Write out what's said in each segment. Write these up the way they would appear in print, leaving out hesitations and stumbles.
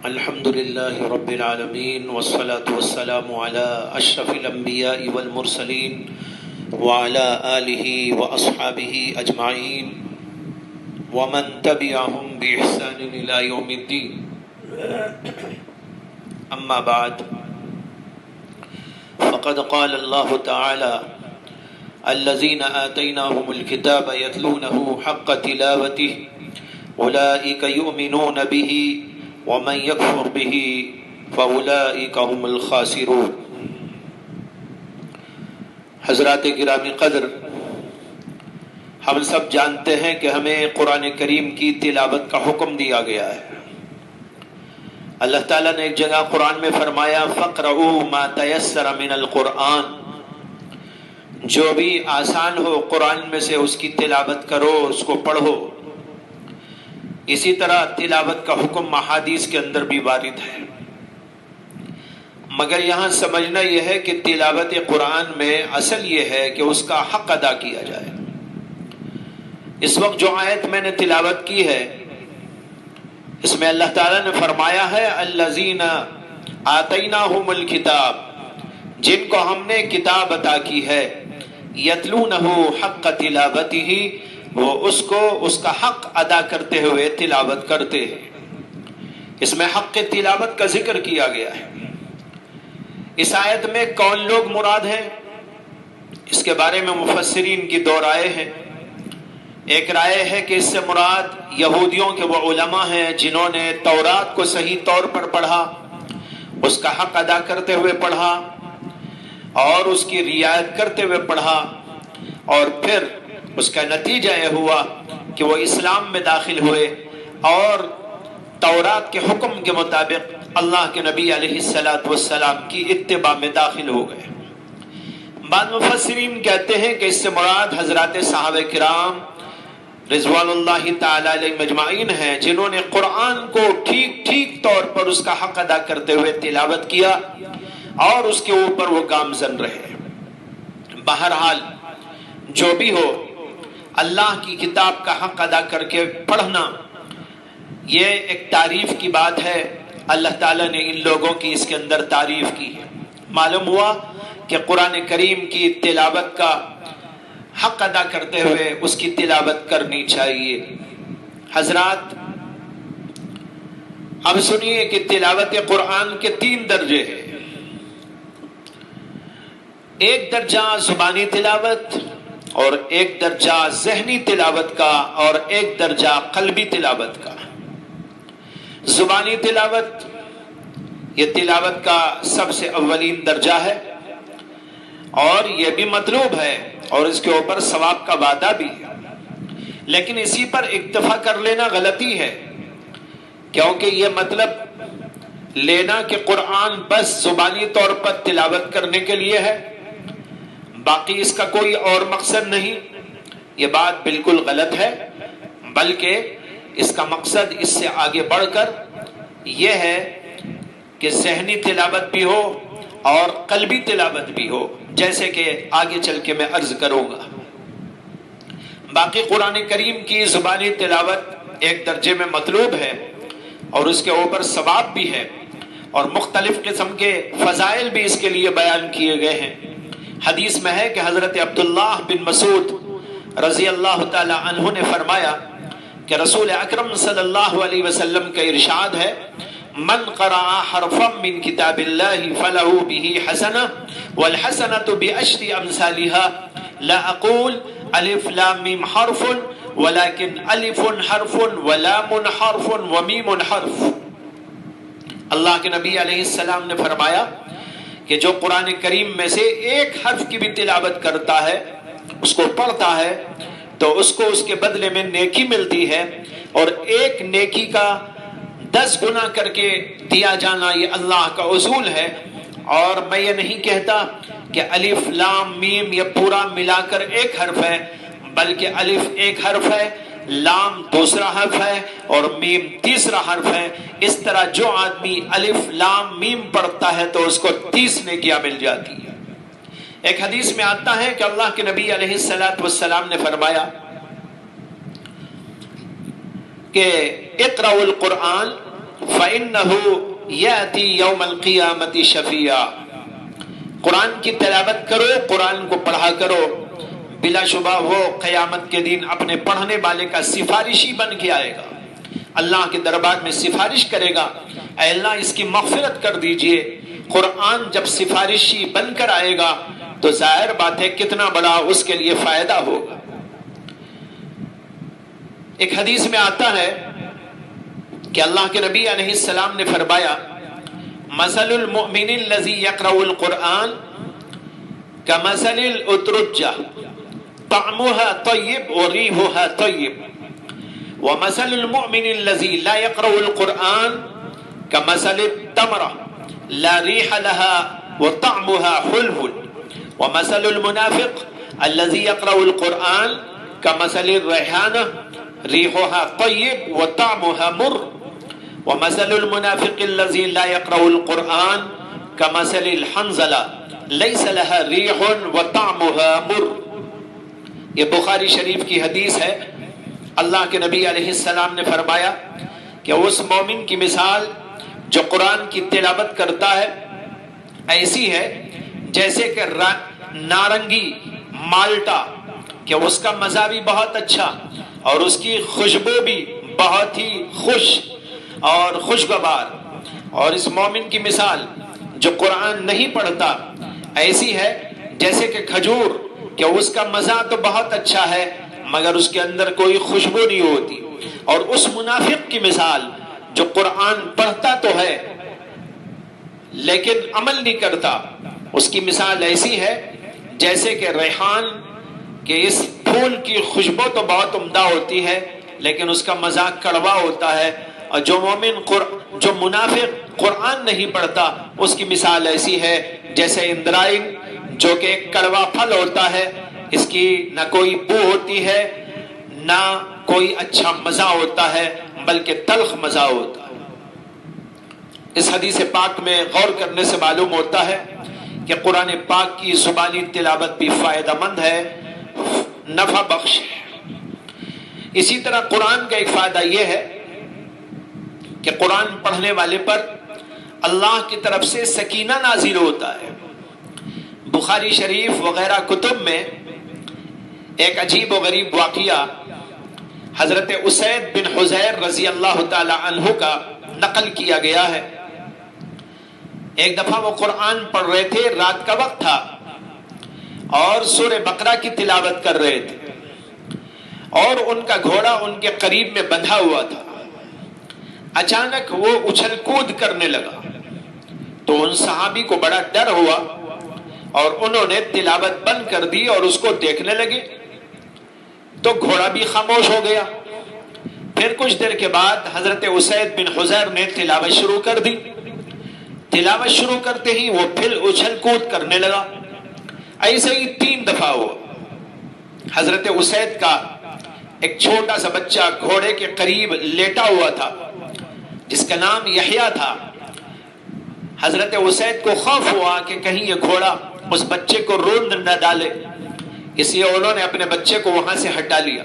الحمد لله رب العالمين والصلاة والسلام على أشرف الأنبياء والمرسلين وعلى آله وأصحابه أجمعين ومن تبعهم بإحسان إلى يوم الدين. أما بعد، فقد قال الله تعالى: الذين آتيناهم الكتاب يتلونه حق تلاوته أولئك يؤمنون به ومن يكفر به فأولئك هم الخاسرون. حضرات گرامی قدر، ہم سب جانتے ہیں کہ ہمیں قرآن کریم کی تلاوت کا حکم دیا گیا ہے. اللہ تعالیٰ نے ایک جگہ قرآن میں فرمایا: فَقْرَؤُوا مَا تَيَسَّرَ مِنَ الْقُرْآنِ، جو بھی آسان ہو قرآن میں سے اس کی تلاوت کرو، اس کو پڑھو. اسی طرح تلاوت کا حکم احادیث کے اندر بھی وارد ہے، مگر یہاں سمجھنا یہ ہے کہ تلاوت قرآن میں اصل یہ ہے کہ اس کا حق ادا کیا جائے. اس وقت جو آیت میں نے تلاوت کی ہے، اس میں اللہ تعالیٰ نے فرمایا ہے: الذین آتیناہم الکتاب، جن کو ہم نے کتاب عطا کی ہے، یتلونہ حق تلاوتہ، وہ اس کو اس کا حق ادا کرتے ہوئے تلاوت کرتے ہیں. اس میں حق تلاوت کا ذکر کیا گیا ہے. اس آیت میں کون لوگ مراد ہیں، اس کے بارے میں مفسرین کی دو رائے ہیں. ایک رائے ہے کہ اس سے مراد یہودیوں کے وہ علماء ہیں جنہوں نے تورات کو صحیح طور پر پڑھا، اس کا حق ادا کرتے ہوئے پڑھا اور اس کی رعایت کرتے ہوئے پڑھا، اور پھر اس کا نتیجہ یہ ہوا کہ وہ اسلام میں داخل ہوئے اور تورات کے حکم کے مطابق اللہ کے نبی علیہ السلام کی اتباع میں داخل ہو گئے. بعض مفسرین کہتے ہیں کہ اس سے مراد حضرات صحابہ کرام رضوان اللہ تعالی علیہ مجمعین ہیں، جنہوں نے قرآن کو ٹھیک طور پر اس کا حق ادا کرتے ہوئے تلاوت کیا اور اس کے اوپر وہ گامزن رہے. بہرحال جو بھی ہو، اللہ کی کتاب کا حق ادا کر کے پڑھنا یہ ایک تعریف کی بات ہے. اللہ تعالیٰ نے ان لوگوں کی اس کے اندر تعریف کی ہے. معلوم ہوا کہ قرآن کریم کی تلاوت کا حق ادا کرتے ہوئے اس کی تلاوت کرنی چاہیے. حضرات، اب سنیے کہ تلاوت قرآن کے 3 درجے ہیں. ایک درجہ زبانی تلاوت، اور ایک درجہ ذہنی تلاوت کا، اور ایک درجہ قلبی تلاوت کا. زبانی تلاوت یہ تلاوت کا سب سے اولین درجہ ہے، اور یہ بھی مطلوب ہے اور اس کے اوپر ثواب کا وعدہ بھی ہے. لیکن اسی پر اکتفا کر لینا غلطی ہے، کیونکہ یہ مطلب لینا کہ قرآن بس زبانی طور پر تلاوت کرنے کے لیے ہے، باقی اس کا کوئی اور مقصد نہیں. یہ بات بالکل غلط ہے، بلکہ اس کا مقصد اس سے آگے بڑھ کر یہ ہے کہ ذہنی تلاوت بھی ہو اور قلبی تلاوت بھی ہو، جیسے کہ آگے چل کے میں عرض کروں گا. باقی قرآن کریم کی زبانی تلاوت ایک درجے میں مطلوب ہے اور اس کے اوپر ثواب بھی ہے، اور مختلف قسم کے فضائل بھی اس کے لیے بیان کیے گئے ہیں. حدیث میں ہے کہ حضرت عبداللہ بن مسعود رضی اللہ تعالی عنہ نے فرمایا کہ رسول اکرم صلی اللہ علیہ وسلم کا ارشاد ہے: من قرأ حرفا من کتاب اللہ فلہ بہ حسنہ والحسنۃ بعشر امثالها لا اقول الف لام میم حرف ولكن الف حرف ولام حرف ومیم حرف. اللہ کے نبی علیہ السلام نے فرمایا کہ جو قرآن کریم میں سے ایک حرف کی بھی تلاوت کرتا ہے، اس کو پڑھتا ہے، تو اس کو اس کے بدلے میں نیکی ملتی ہے، اور ایک نیکی کا 10 گنا کر کے دیا جانا یہ اللہ کا اصول ہے. اور میں یہ نہیں کہتا کہ الف لام میم یہ پورا ملا کر ایک حرف ہے، بلکہ الف ایک حرف ہے، لام دوسرا حرف ہے اور میم تیسرا حرف ہے. اس طرح جو آدمی الف لام میم پڑھتا ہے تو اس کو 30 نیکیاں مل جاتی ہے. ایک حدیث میں آتا ہے کہ اللہ کے نبی علیہ السلام نے فرمایا کہ اقرأوا القرآن فَإِنَّهُ يَأْتِي يَوْمَ الْقِيَامَةِ شَفِيعًا، قرآن کی تلاوت کرو، قرآن کو پڑھا کرو، بلا شبہ وہ قیامت کے دن اپنے پڑھنے والے کا سفارشی بن کے آئے گا، اللہ کے دربار میں سفارش کرے گا، اے اللہ اس کی مغفرت کر دیجئے۔ قرآن جب سفارشی بن کر آئے گا تو ظاہر بات ہے کتنا بڑا اس کے لیے فائدہ ہوگا۔ ایک حدیث میں آتا ہے کہ اللہ کے نبی علیہ السلام نے فرمایا مثل المؤمن الذي يقرأ القرآن كمثل الأترجة طعمها طيب وريحها طيب ومثل المؤمن الذي لا يقرأ القرآن كمثل التمرة لا ريح لها وطعمها حلو ومثل المنافق الذي يقرأ القرآن كمثل الريحانة ريحها طيب وطعمها مر ومثل المنافق الذي لا يقرأ القرآن كمثل الحنظلة ليس لها ريح وطعمها مر۔ یہ بخاری شریف کی حدیث ہے۔ اللہ کے نبی علیہ السلام نے فرمایا کہ اس مومن کی مثال جو قرآن کی تلاوت کرتا ہے ایسی ہے جیسے کہ نارنگی مالٹا، کہ اس کا مزہ بھی بہت اچھا اور اس کی خوشبو بھی بہت ہی خوش اور خوشگوار، اور اس مومن کی مثال جو قرآن نہیں پڑھتا ایسی ہے جیسے کہ کھجور، کہ اس کا مزہ تو بہت اچھا ہے مگر اس کے اندر کوئی خوشبو نہیں ہوتی، اور اس منافق کی مثال جو قرآن پڑھتا تو ہے لیکن عمل نہیں کرتا، اس کی مثال ایسی ہے جیسے کہ ریحان، کہ اس پھول کی خوشبو تو بہت عمدہ ہوتی ہے لیکن اس کا مزہ کڑوا ہوتا ہے، اور جو منافق قرآن نہیں پڑھتا اس کی مثال ایسی ہے جیسے اندرائن، جو کہ ایک کڑوا پھل ہوتا ہے، اس کی نہ کوئی بو ہوتی ہے نہ کوئی اچھا مزہ ہوتا ہے بلکہ تلخ مزہ ہوتا ہے۔ اس حدیث پاک میں غور کرنے سے معلوم ہوتا ہے کہ قرآن پاک کی زبانی تلاوت بھی فائدہ مند ہے، نفع بخش ہے۔ اسی طرح قرآن کا ایک فائدہ یہ ہے کہ قرآن پڑھنے والے پر اللہ کی طرف سے سکینہ نازل ہوتا ہے۔ بخاری شریف وغیرہ کتب میں ایک عجیب و غریب واقعہ حضرت اسید بن حضیر رضی اللہ تعالی عنہ کا نقل کیا گیا ہے۔ ایک دفعہ وہ قرآن پڑھ رہے تھے، رات کا وقت تھا اور سورہ بقرہ کی تلاوت کر رہے تھے، اور ان کا گھوڑا ان کے قریب میں بندھا ہوا تھا۔ اچانک وہ اچھل کود کرنے لگا تو ان صحابی کو بڑا ڈر ہوا اور انہوں نے تلاوت بند کر دی اور اس کو دیکھنے لگے تو گھوڑا بھی خاموش ہو گیا۔ پھر کچھ دیر کے بعد حضرت اسید بن حضیر نے تلاوت شروع کر دی۔ تلاوت شروع کرتے ہی وہ پھر اچھل کود کرنے لگا۔ ایسے ہی 3 دفعہ ہوا۔ حضرت اسید کا ایک چھوٹا سا بچہ گھوڑے کے قریب لیٹا ہوا تھا جس کا نام یحییٰ تھا۔ حضرت اسید کو خوف ہوا کہ کہیں یہ گھوڑا اس بچے کو روند نہ ڈالے، اس لیے انہوں نے اپنے بچے کو وہاں سے ہٹا لیا۔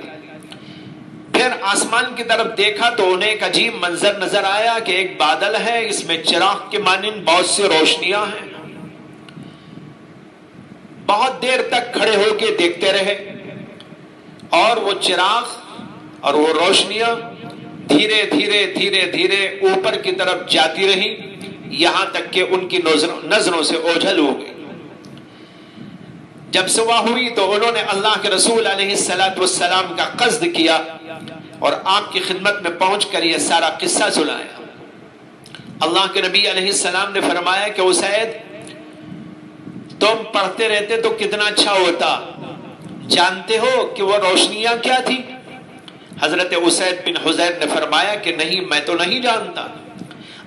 پھر آسمان کی طرف دیکھا تو انہیں ایک عجیب منظر نظر آیا کہ ایک بادل ہے، اس میں چراغ کے مانند بہت سی روشنیاں ہیں۔ بہت دیر تک کھڑے ہو کے دیکھتے رہے اور وہ چراغ اور وہ روشنیاں دھیرے دھیرے دھیرے دھیرے اوپر کی طرف جاتی رہی، یہاں تک کہ ان کی نظروں سے اوجھل ہو گئی۔ جب صبح ہوئی تو انہوں نے اللہ کے رسول علیہ السلام کا قصد کیا اور آپ کی خدمت میں پہنچ کر یہ سارا قصہ سنایا۔ اللہ کے نبی علیہ السلام نے فرمایا کہ اسید، تم پڑھتے رہتے تو کتنا اچھا ہوتا، جانتے ہو کہ وہ روشنیاں کیا تھی؟ حضرت اسید بن حضیر نے فرمایا کہ نہیں، میں تو نہیں جانتا۔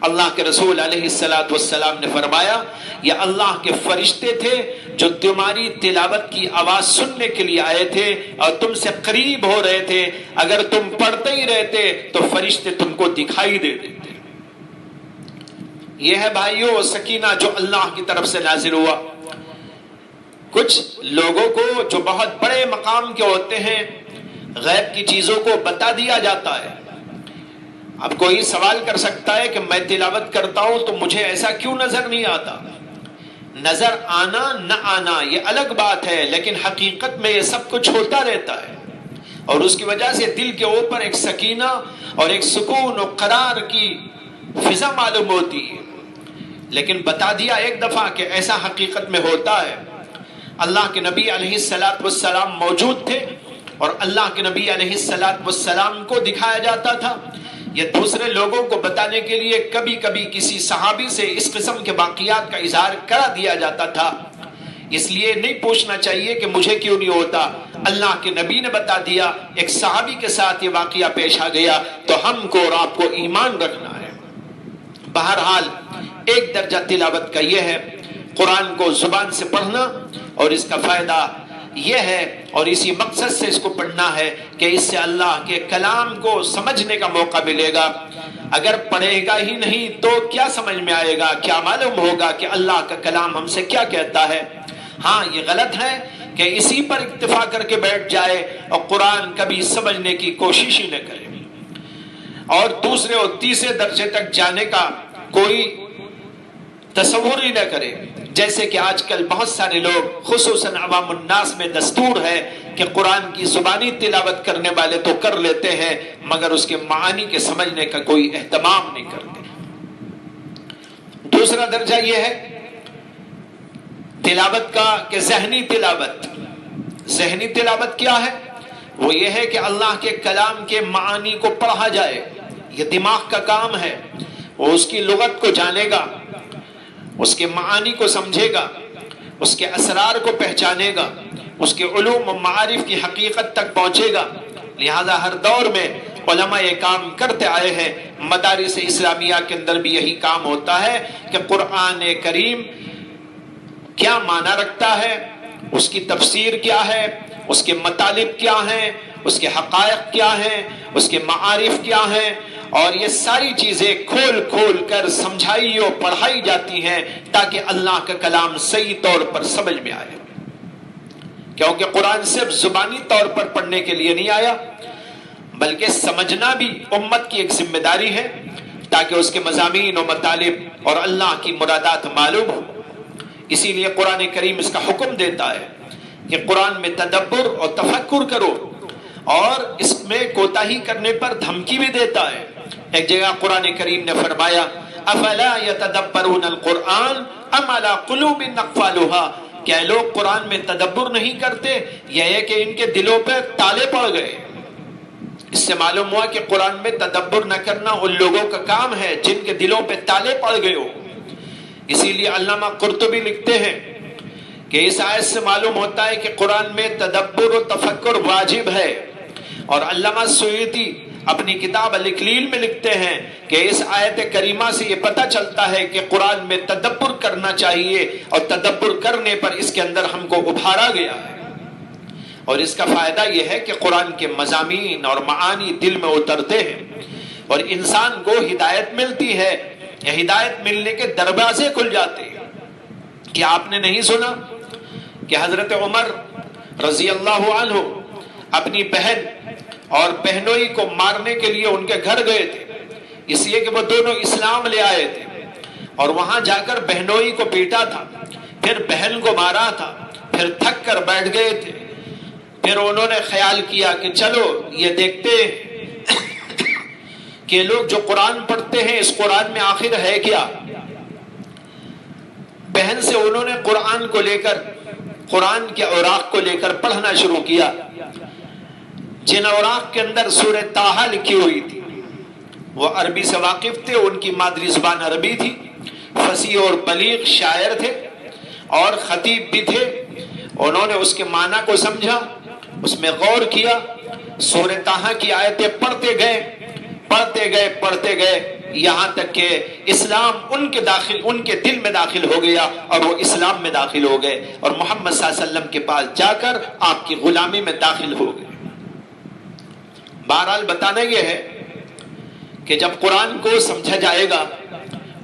اللہ کے رسول علیہ السلام نے فرمایا یہ اللہ کے فرشتے تھے جو تمہاری تلاوت کی آواز سننے کے لیے آئے تھے اور تم سے قریب ہو رہے تھے، اگر تم پڑھتے ہی رہتے تو فرشتے تم کو دکھائی دے دیتے۔ یہ ہے بھائیو سکینہ جو اللہ کی طرف سے نازل ہوا۔ کچھ لوگوں کو جو بہت بڑے مقام کے ہوتے ہیں غیب کی چیزوں کو بتا دیا جاتا ہے، اب کوئی سوال کر سکتا ہے کہ میں تلاوت کرتا ہوں تو مجھے ایسا کیوں نظر نہیں آتا؟ نظر آنا نہ آنا یہ الگ بات ہے، لیکن حقیقت میں یہ سب کچھ ہوتا رہتا ہے، اور اس کی وجہ سے دل کے اوپر ایک سکینہ اور ایک سکون اور قرار کی فضا معلوم ہوتی ہے۔ لیکن بتا دیا ایک دفعہ کہ ایسا حقیقت میں ہوتا ہے۔ اللہ کے نبی علیہ السلام موجود تھے اور اللہ کے نبی علیہ السلام کو دکھایا جاتا تھا۔ یہ دوسرے لوگوں کو بتانے کے لیے کبھی کبھی کسی صحابی سے اس قسم کے واقعات کا اظہار کرا دیا جاتا تھا۔ اس لیے نہیں پوچھنا چاہیے کہ مجھے کیوں نہیں ہوتا، اللہ کے نبی نے بتا دیا، ایک صحابی کے ساتھ یہ واقعہ پیش آ گیا، تو ہم کو اور آپ کو ایمان رکھنا ہے۔ بہرحال ایک درجہ تلاوت کا یہ ہے، قرآن کو زبان سے پڑھنا، اور اس کا فائدہ یہ ہے اور اسی مقصد سے اس کو پڑھنا ہے کہ اس سے اللہ کے کلام کو سمجھنے کا موقع ملے گا۔ اگر پڑھے گا ہی نہیں تو کیا سمجھ میں آئے گا، کیا معلوم ہوگا کہ اللہ کا کلام ہم سے کیا کہتا ہے؟ ہاں یہ غلط ہے کہ اسی پر اکتفا کر کے بیٹھ جائے اور قرآن کبھی سمجھنے کی کوشش ہی نہ کرے، اور دوسرے اور تیسرے درجے تک جانے کا کوئی تصور ہی نہ کرے۔ جیسے کہ آج کل بہت سارے لوگ خصوصاً عوام الناس میں دستور ہے کہ قرآن کی زبانی تلاوت کرنے والے تو کر لیتے ہیں مگر اس کے معانی کے سمجھنے کا کوئی اہتمام نہیں کرتے۔ دوسرا درجہ یہ ہے تلاوت کا کہ ذہنی تلاوت۔ ذہنی تلاوت کیا ہے؟ وہ یہ ہے کہ اللہ کے کلام کے معانی کو پڑھا جائے، یہ دماغ کا کام ہے، وہ اس کی لغت کو جانے گا، اس کے معانی کو سمجھے گا، اس کے اسرار کو پہچانے گا، اس کے علوم و معارف کی حقیقت تک پہنچے گا۔ لہذا ہر دور میں علماء یہ کام کرتے آئے ہیں۔ مدارس اسلامیہ کے اندر بھی یہی کام ہوتا ہے کہ قرآن کریم کیا معنی رکھتا ہے، اس کی تفسیر کیا ہے، اس کے مطالب کیا ہیں، اس کے حقائق کیا ہیں، اس کے معارف کیا ہیں، اور یہ ساری چیزیں کھول کھول کر سمجھائی اور پڑھائی جاتی ہیں تاکہ اللہ کا کلام صحیح طور پر سمجھ میں آئے، کیونکہ قرآن صرف زبانی طور پر پڑھنے کے لیے نہیں آیا بلکہ سمجھنا بھی امت کی ایک ذمہ داری ہے تاکہ اس کے مضامین و مطالب اور اللہ کی مرادات معلوم ہو۔ اسی لیے قرآن کریم اس کا حکم دیتا ہے کہ قرآن میں تدبر اور تفکر کرو، اور اس میں کوتاہی کرنے پر دھمکی بھی دیتا ہے۔ ایک جگہ قرآن کریم نے فرمایا افلا یتدبرون القرآن ام علی قلوب اقفالها، کیا لوگ قرآن میں تدبر نہیں کرتے؟ یہ ہے کہ ان کے دلوں پہ تالے پڑ گئے۔ اس سے معلوم ہوا کہ قرآن میں تدبر نہ کرنا ان لوگوں کا کام ہے جن کے دلوں پہ تالے پڑ گئے ہو۔ اسی لیے علامہ قرطبی لکھتے ہیں کہ اس آیت سے معلوم ہوتا ہے کہ قرآن میں تدبر و تفکر واجب ہے، اور علامہ سیوطی اپنی کتاب الاکلیل میں لکھتے ہیں کہ اس آیت کریمہ سے یہ پتہ چلتا ہے کہ قرآن میں تدبر کرنا چاہیے، اور تدبر کرنے پر اس کے اندر ہم کو ابھارا گیا ہے، اور اس کا فائدہ یہ ہے کہ قرآن کے مضامین اور معانی دل میں اترتے ہیں اور انسان کو ہدایت ملتی ہے، ہدایت ملنے کے دروازے کھل جاتے ہیں۔ کیا آپ نے نہیں سنا کہ حضرت عمر رضی اللہ عنہ اپنی بہن اور بہنوئی کو مارنے کے لیے ان کے گھر گئے تھے، اس لیے کہ وہ دونوں اسلام لے آئے تھے، اور وہاں جا کر بہنوئی کو پیٹا تھا، پھر بہن کو مارا تھا، پھر تھک کر بیٹھ گئے تھے۔ پھر انہوں نے خیال کیا کہ چلو یہ دیکھتے کہ لوگ جو قرآن پڑھتے ہیں اس قرآن میں آخر ہے کیا۔ بہن سے انہوں نے قرآن کو لے کر، قرآن کے اوراق کو لے کر پڑھنا شروع کیا، جن اوراق کے اندر سورہ طٰہٰ لکھی ہوئی تھی۔ وہ عربی سے واقف تھے، ان کی مادری زبان عربی تھی، فصیح اور بلیغ شاعر تھے اور خطیب بھی تھے۔ انہوں نے اس کے معنی کو سمجھا، اس میں غور کیا، سورہ طٰہٰ کی آیتیں پڑھتے گئے یہاں تک کہ اسلام ان کے دل میں داخل ہو گیا اور وہ اسلام میں داخل ہو گئے اور محمد صلی اللہ علیہ وسلم کے پاس جا کر آپ کی غلامی میں داخل ہو گئے۔ بہرحال بتانا یہ ہے کہ جب قرآن کو سمجھا جائے گا،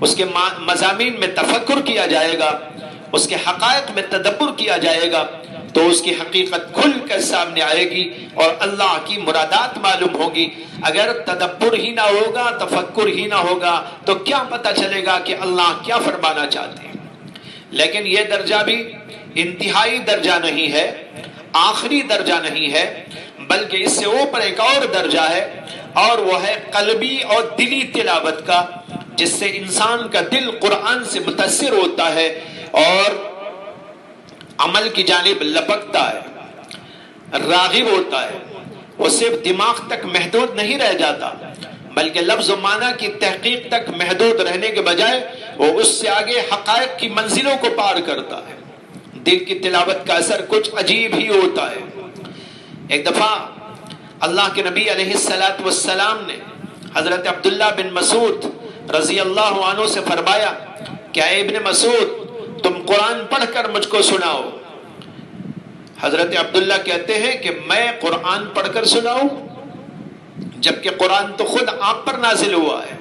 اس کے مضامین میں تفکر کیا جائے گا، اس کے حقائق میں تدبر کیا جائے گا، تو اس کی حقیقت کھل کر سامنے آئے گی اور اللہ کی مرادات معلوم ہوگی۔ اگر تدبر ہی نہ ہوگا، تفکر ہی نہ ہوگا، تو کیا پتہ چلے گا کہ اللہ کیا فرمانا چاہتے ہیں۔ لیکن یہ درجہ بھی انتہائی درجہ نہیں ہے، آخری درجہ نہیں ہے، بلکہ اس سے اوپر ایک اور درجہ ہے، اور وہ ہے قلبی اور دلی تلاوت کا، جس سے انسان کا دل قرآن سے متاثر ہوتا ہے اور عمل کی جانب لپکتا ہے، راغب ہوتا ہے۔ وہ صرف دماغ تک محدود نہیں رہ جاتا، بلکہ لفظ و معنی کی تحقیق تک محدود رہنے کے بجائے وہ اس سے آگے حقائق کی منزلوں کو پار کرتا ہے۔ دل کی تلاوت کا اثر کچھ عجیب ہی ہوتا ہے۔ ایک دفعہ اللہ کے نبی علیہ السلام نے حضرت عبداللہ بن مسعود رضی اللہ عنہ سے فرمایا کہ اے ابن مسعود، تم قرآن پڑھ کر مجھ کو سناؤ۔ حضرت عبداللہ کہتے ہیں کہ میں قرآن پڑھ کر سناؤں، جبکہ قرآن تو خود آپ پر نازل ہوا ہے۔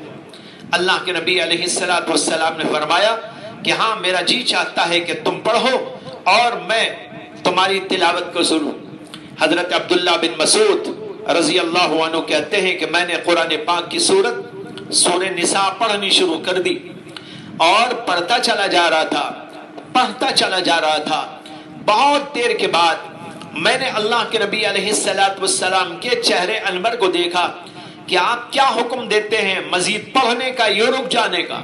اللہ کے نبی علیہ السلام نے فرمایا کہ ہاں، میرا جی چاہتا ہے کہ تم پڑھو اور میں تمہاری تلاوت کو سنوں۔ حضرت عبداللہ بن مسعود رضی اللہ عنہ کہتے ہیں کہ میں نے قرآن پاک کی سورہ نساء پڑھنی شروع کر دی اور پڑھتا چلا جا رہا تھا۔ بہت دیر کے بعد میں نے اللہ کے نبی علیہ السلام کے چہرے انور کو دیکھا کہ آپ کیا حکم دیتے ہیں، مزید پڑھنے کا یا رک جانے کا؟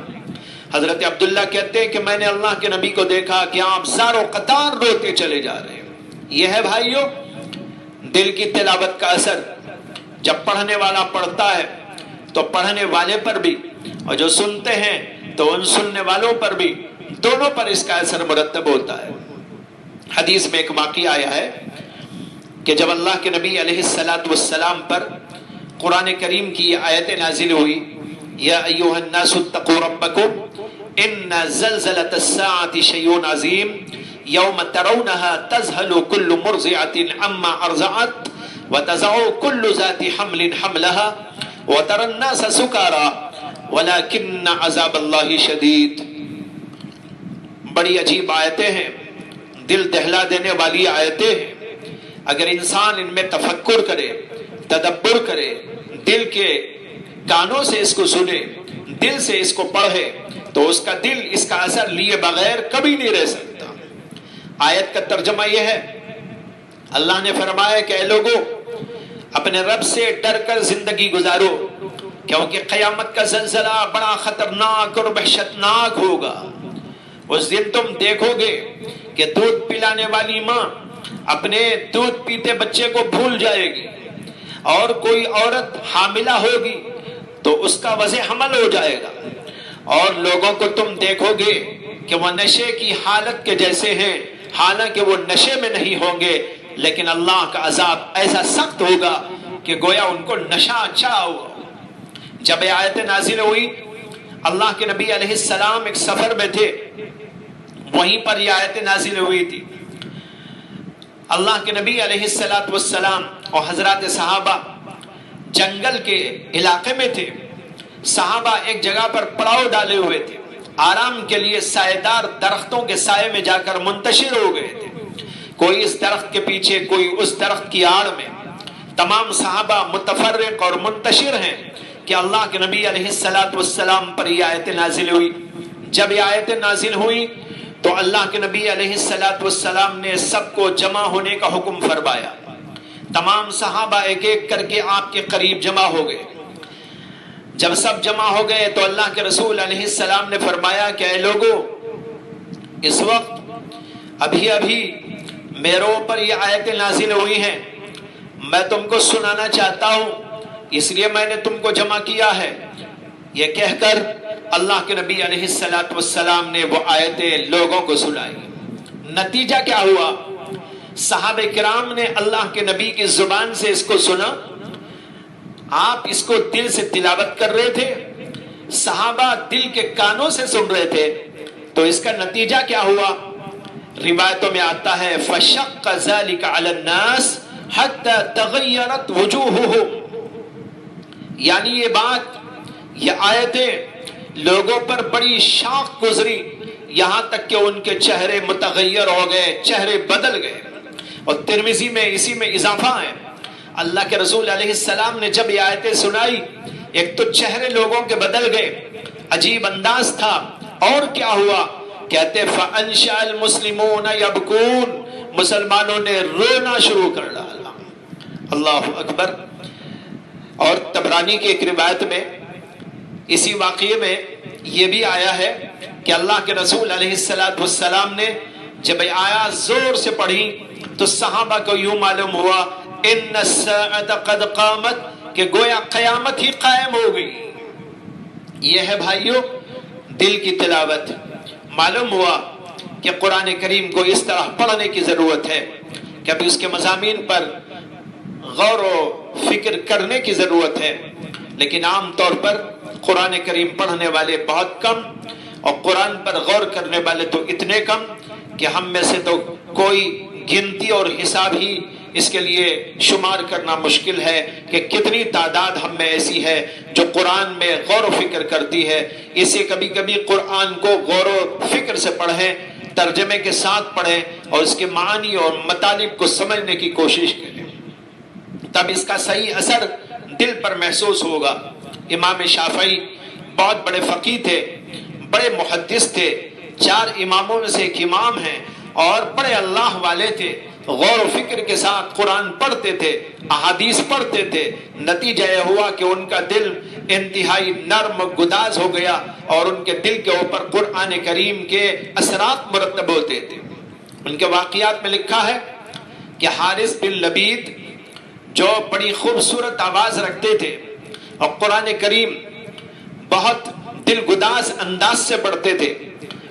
حضرت عبداللہ کہتے ہیں کہ میں نے اللہ کے نبی کو دیکھا کہ آپ زار و قطار روتے چلے جا رہے ہیں۔ یہ ہے بھائیو دل کی تلاوت کا اثر۔ جب پڑھنے والا پڑھتا ہے تو پڑھنے والے پر بھی، اور جو سنتے ہیں تو ان سننے والوں پر بھی، دونوں پر اس کا اثر مرتب ہوتا ہے۔ حدیث میں ایک واقعہ آیا ہے کہ جب اللہ کے نبی علیہ السلام پر قرآن کریم کی یہ آیت نازل ہوئی، یا ایھا الناس اتقوا ربکم ان زلزلۃ الساعۃ شیء عظیم یوم ترونها تذهل كل مرضعة عما ارضعت وتضع كل ذات حمل حملها وترى الناس سکارى ولكن عذاب اللہ شدید۔ بڑی عجیب آیتیں ہیں، دل دہلا دینے والی آیتیں ہیں۔ اگر انسان ان میں تفکر کرے، تدبر کرے، دل کے کانوں سے اس کو سنے، دل سے اس کو پڑھے، تو اس کا دل اس کا اثر لیے بغیر کبھی نہیں رہ سکتا۔ آیت کا ترجمہ یہ ہے، اللہ نے فرمایا کہ اے لوگو، اپنے رب سے ڈر کر زندگی گزارو، کیونکہ قیامت کا زلزلہ بڑا خطرناک اور وحشتناک ہوگا۔ اس دن تم دیکھو گے کہ دودھ پلانے والی ماں اپنے دودھ پیتے بچے کو بھول جائے گی، اور کوئی عورت حاملہ ہوگی تو اس کا وضع حمل ہو جائے گا، اور لوگوں کو تم دیکھو گے کہ وہ نشے کی حالت کے جیسے ہیں، حالانکہ وہ نشے میں نہیں ہوں گے، لیکن اللہ کا عذاب ایسا سخت ہوگا کہ گویا ان کو نشہ چڑھا ہوا۔ جب یہ آیت نازل ہوئی، اللہ کے نبی علیہ السلام ایک سفر میں تھے، وہیں پر یہ آیت نازل ہوئی تھی۔ اللہ کے نبی علیہ السلام اور حضرات صحابہ جنگل کے علاقے میں تھے۔ صحابہ ایک جگہ پر پڑاؤ ڈالے ہوئے تھے، آرام کے لیے سائے دار درختوں کے سائے میں جا کر منتشر ہو گئے تھے، کوئی اس درخت کے پیچھے، کوئی اس درخت کی آڑ میں۔ تمام صحابہ متفرق اور منتشر ہیں کہ اللہ کے نبی علیہ السلام پر یہ آیت نازل ہوئی۔ جب یہ آیت نازل ہوئی تو اللہ کے نبی علیہ السلام نے سب کو جمع ہونے کا حکم فرمایا۔ تمام صحابہ ایک ایک کر کے آپ کے قریب جمع ہو گئے۔ جب سب جمع ہو گئے تو اللہ کے رسول علیہ السلام نے فرمایا کہ اے لوگو، اس وقت ابھی میرے اوپر یہ آیتیں نازل ہوئی ہیں، میں تم کو سنانا چاہتا ہوں، اس لیے میں نے تم کو جمع کیا ہے۔ یہ کہہ کر اللہ کے نبی علیہ السلام نے وہ آیتیں لوگوں کو سنائی۔ نتیجہ کیا ہوا؟ صحابہ کرام نے اللہ کے نبی کی زبان سے اس کو سنا، آپ اس کو دل سے تلاوت کر رہے تھے، صحابہ دل کے کانوں سے سن رہے تھے، تو اس کا نتیجہ کیا ہوا؟ روایتوں میں آتا ہے فَشَقَّ ذَلِكَ عَلَى النَّاسِ حَتَّى تَغَيَّرَتْ وُجُوهُهُمْ، یعنی یہ بات، یہ آیتیں لوگوں پر بڑی شاق گزری، یہاں تک کہ ان کے چہرے متغیر ہو گئے، چہرے بدل گئے۔ اور ترمذی میں اسی میں اضافہ ہے، اللہ کے رسول علیہ السلام نے جب یہ آیتیں سنائی، ایک تو چہرے لوگوں کے بدل گئے، عجیب انداز تھا، اور کیا ہوا؟ کہتے فَأَنشَأَ الْمُسْلِمُونَ يَبْكُونَ، مسلمانوں نے رونا شروع کر ڈالا۔ اللہ اکبر۔ اور طبرانی کی ایک روایت میں اسی واقعے میں یہ بھی آیا ہے کہ اللہ کے رسول علیہ السلام نے جب آیات زور سے پڑھی تو صحابہ کو یوں معلوم ہوا ان الساعۃ قد قامت، کہ گویا قیامت ہی قائم ہو گئی۔ یہ ہے بھائیو دل کی تلاوت۔ معلوم ہوا کہ قرآن کریم کو اس طرح پڑھنے کی ضرورت ہے کہ ابھی اس کے مضامین پر غور و فکر کرنے کی ضرورت ہے، لیکن عام طور پر قرآن کریم پڑھنے والے بہت کم، اور قرآن پر غور کرنے والے تو اتنے کم کہ ہم میں سے تو کوئی گنتی اور حساب ہی اس کے لیے شمار کرنا مشکل ہے کہ کتنی تعداد ہم میں ایسی ہے جو قرآن میں غور و فکر کرتی ہے۔ اسے کبھی کبھی قرآن کو غور و فکر سے پڑھیں، ترجمے کے ساتھ پڑھیں اور اس کے معنی اور مطالب کو سمجھنے کی کوشش کریں، تب اس کا صحیح اثر دل پر محسوس ہوگا۔ امام شافعی بہت بڑے فقیہ تھے، بڑے محدث تھے، 4 اماموں میں سے ایک امام ہیں، اور بڑے اللہ والے تھے، غور و فکر کے ساتھ قرآن پڑھتے تھے، احادیث پڑھتے تھے۔ نتیجہ یہ ہوا کہ ان کا دل انتہائی نرم گداز ہو گیا اور ان کے دل کے اوپر قرآن کریم کے اثرات مرتب ہوتے تھے۔ ان کے واقعات میں لکھا ہے کہ حارث بن لبید جو بڑی خوبصورت آواز رکھتے تھے اور قرآن کریم بہت دل گداز انداز سے پڑھتے تھے،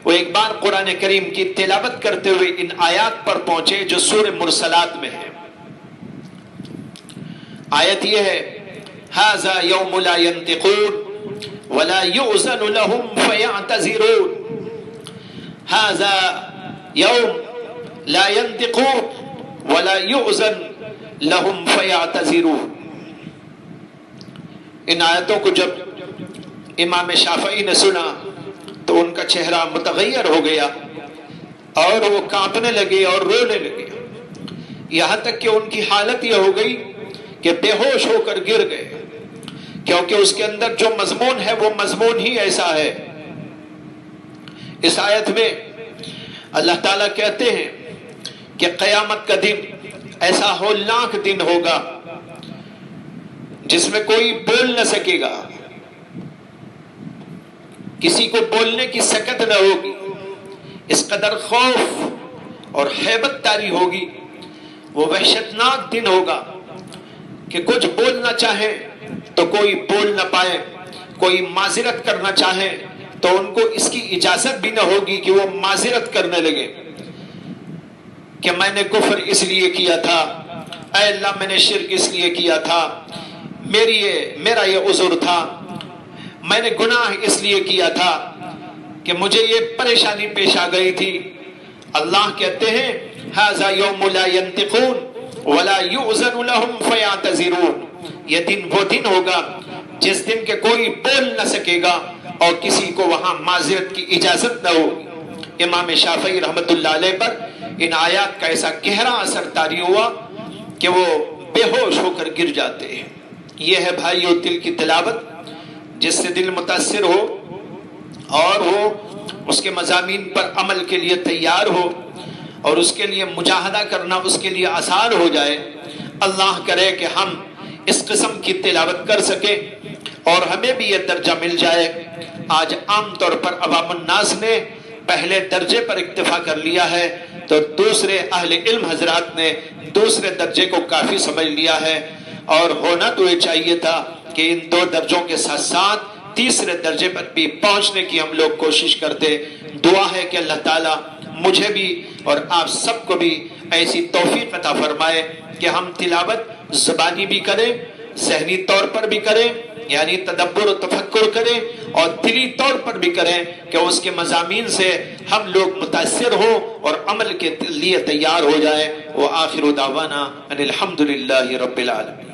وہ ایک بار قرآن کریم کی تلاوت کرتے ہوئے ان آیات پر پہنچے جو سورہ مرسلات میں ہے۔ آیت یہ ہے ھذا یوم لا ینطقون ولا یؤذن لهم فیعتذرون، ھذا یوم لا ینطقون ولا یؤذن لهم فیعتذرون۔ ان آیتوں کو جب امام شافعی نے سنا تو ان کا چہرہ متغیر ہو گیا اور وہ کانپنے لگے اور رونے لگے، یہاں تک کہ ان کی حالت یہ ہو گئی کہ بے ہوش ہو کر گر گئے، کیونکہ اس کے اندر جو مضمون ہے وہ مضمون ہی ایسا ہے۔ اس آیت میں اللہ تعالیٰ کہتے ہیں کہ قیامت کا دن ایسا ہولناک دن ہوگا جس میں کوئی بول نہ سکے گا، کسی کو بولنے کی سکت نہ ہوگی، اس قدر خوف اور ہیبت طاری ہوگی، وہ وحشتناک دن ہوگا کہ کچھ بولنا چاہے تو کوئی بول نہ پائے، کوئی معذرت کرنا چاہے تو ان کو اس کی اجازت بھی نہ ہوگی کہ وہ معذرت کرنے لگے کہ میں نے کفر اس لیے کیا تھا، اے اللہ میں نے شرک اس لیے کیا تھا، میرا یہ عذر تھا، میں نے گناہ اس لیے کیا تھا کہ مجھے یہ پریشانی پیش آ گئی تھی۔ اللہ کہتے ہیں ھذا یوم لا ینطقون ولا یؤذن لهم فیعتذرون، یہ دن وہ دن ہوگا جس دن کے کوئی بول نہ سکے گا اور کسی کو وہاں معذرت کی اجازت نہ ہوگی۔ امام شافعی رحمت اللہ علیہ پر ان آیات کا ایسا گہرا اثر طاری ہوا کہ وہ بے ہوش ہو کر گر جاتے ہیں۔ یہ ہے بھائیو دل کی تلاوت، جس سے دل متاثر ہو اور وہ اس کے مضامین پر عمل کے لیے تیار ہو اور اس کے لیے مجاہدہ کرنا اس کے لیے آسان ہو جائے۔ اللہ کرے کہ ہم اس قسم کی تلاوت کر سکیں اور ہمیں بھی یہ درجہ مل جائے۔ آج عام طور پر عوام الناس نے پہلے درجے پر اکتفا کر لیا ہے تو دوسرے اہل علم حضرات نے دوسرے درجے کو کافی سمجھ لیا ہے، اور ہونا تو یہ چاہیے تھا کہ ان 2 درجوں کے ساتھ ساتھ تیسرے درجے پر بھی پہنچنے کی ہم لوگ کوشش کرتے۔ دعا ہے کہ اللہ تعالیٰ مجھے بھی اور آپ سب کو بھی ایسی توفیق عطا فرمائے کہ ہم تلاوت زبانی بھی کریں، ذہنی طور پر بھی کریں، یعنی تدبر و تفکر کریں، اور دلی طور پر بھی کریں کہ اس کے مضامین سے ہم لوگ متاثر ہوں اور عمل کے لیے تیار ہو جائیں۔ وآخر دعوانا ان الحمد للہ رب العالمین۔